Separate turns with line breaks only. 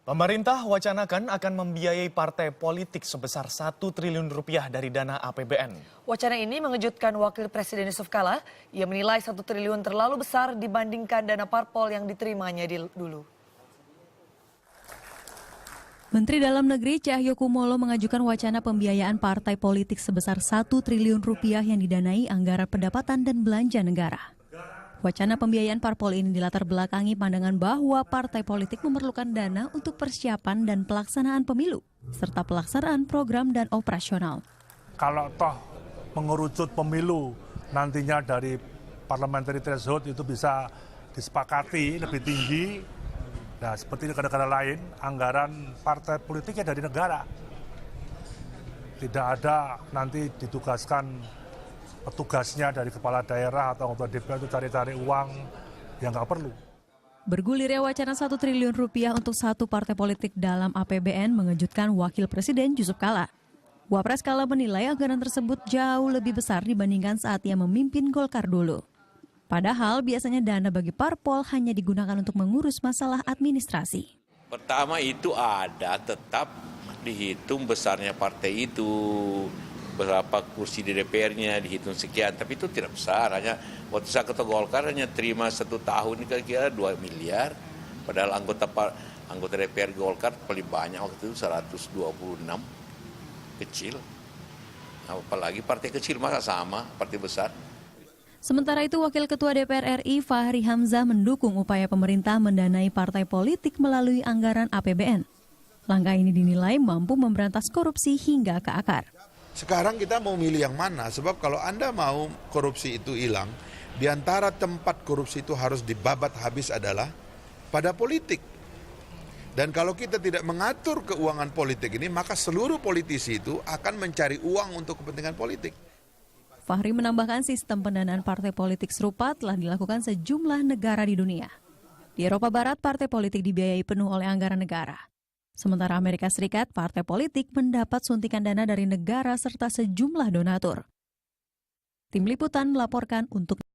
Pemerintah wacanakan akan membiayai partai politik sebesar 1 triliun rupiah dari dana APBN.
Wacana ini mengejutkan Wakil Presiden Yusuf Kala. Ia menilai 1 triliun terlalu besar dibandingkan dana parpol yang diterimanya dulu.
Menteri Dalam Negeri Cahyokumolo mengajukan wacana pembiayaan partai politik sebesar 1 triliun rupiah yang didanai anggaran pendapatan dan belanja negara. Wacana pembiayaan parpol ini dilatar belakangi pandangan bahwa partai politik memerlukan dana untuk persiapan dan pelaksanaan pemilu, serta pelaksanaan program dan operasional.
Kalau toh mengerucut pemilu nantinya dari parliamentary threshold itu bisa disepakati lebih tinggi. Nah, seperti negara-negara lain, anggaran partai politiknya dari negara. Tidak ada nanti ditugaskan petugasnya dari kepala daerah atau anggota DPR itu cari-cari uang yang nggak perlu.
Bergulirnya wacana 1 triliun rupiah untuk satu partai politik dalam APBN mengejutkan Wakil Presiden Yusuf Kala. Wapres Kala menilai anggaran tersebut jauh lebih besar dibandingkan saat ia memimpin Golkar dulu. Padahal biasanya dana bagi parpol hanya digunakan untuk mengurus masalah administrasi.
Pertama itu ada tetap dihitung besarnya partai itu, berapa kursi di DPR-nya dihitung sekian, tapi itu tidak besar. Hanya waktu saya ketua Golkar hanya terima 1 tahun kira-kira 2 miliar, padahal anggota DPR Golkar paling banyak waktu itu 126, kecil. Apalagi partai kecil masa sama partai besar.
Sementara itu, Wakil Ketua DPR RI Fahri Hamzah mendukung upaya pemerintah mendanai partai politik melalui anggaran APBN. Langkah ini dinilai mampu memberantas korupsi hingga ke akar.
Sekarang kita mau milih yang mana, sebab kalau Anda mau korupsi itu hilang, di antara tempat korupsi itu harus dibabat habis adalah pada politik. Dan kalau kita tidak mengatur keuangan politik ini, maka seluruh politisi itu akan mencari uang untuk kepentingan politik.
Fahri menambahkan sistem pendanaan partai politik serupa telah dilakukan sejumlah negara di dunia. Di Eropa Barat, partai politik dibiayai penuh oleh anggaran negara. Sementara Amerika Serikat, partai politik mendapat suntikan dana dari negara serta sejumlah donatur. Tim Liputan melaporkan untuk